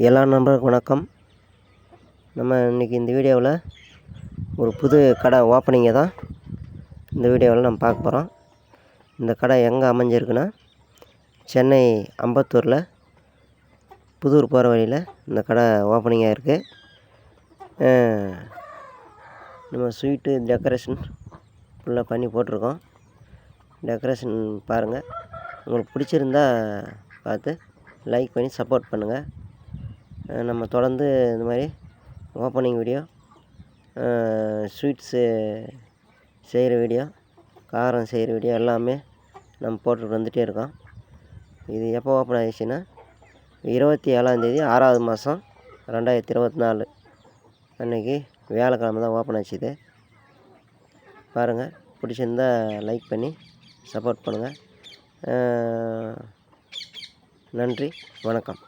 எல்லா நண்பர்களுக்கும் வணக்கம். நம்ம இன்றைக்கி இந்த வீடியோவில் ஒரு புது கடை ஓப்பனிங்கை தான் இந்த வீடியோவில் நம்ம பார்க்க போகிறோம். இந்த கடை எங்கே அமைஞ்சிருக்குன்னா சென்னை அம்பத்தூரில் புதூர் போகிற வழியில் இந்த கடை ஓப்பனிங்காக இருக்குது. நம்ம ஸ்வீட்டு டெக்கரேஷன் ஃபுல்லாக பண்ணி போட்டிருக்கோம். டெக்கரேஷன் பாருங்கள், உங்களுக்கு பிடிச்சிருந்தா பார்த்து லைக் பண்ணி சப்போர்ட் பண்ணுங்கள். நம்ம தொடர்ந்து இந்த மாதிரி ஓப்பனிங் வீடியோ, ஸ்வீட்ஸு செய்கிற வீடியோ, காரம் செய்கிற வீடியோ எல்லாமே நம்ம போட்டுட்டு வந்துகிட்டே இருக்கோம். இது எப்போ ஓப்பன் ஆகிடுச்சின்னா 27ஆந்தேதி 6வது மாதம் 2024 அன்றைக்கி வியாழக்கிழமை தான் ஓப்பன் ஆச்சு. இது பாருங்கள், பிடிச்சிருந்தா லைக் பண்ணி சப்போர்ட் பண்ணுங்கள். நன்றி, வணக்கம்.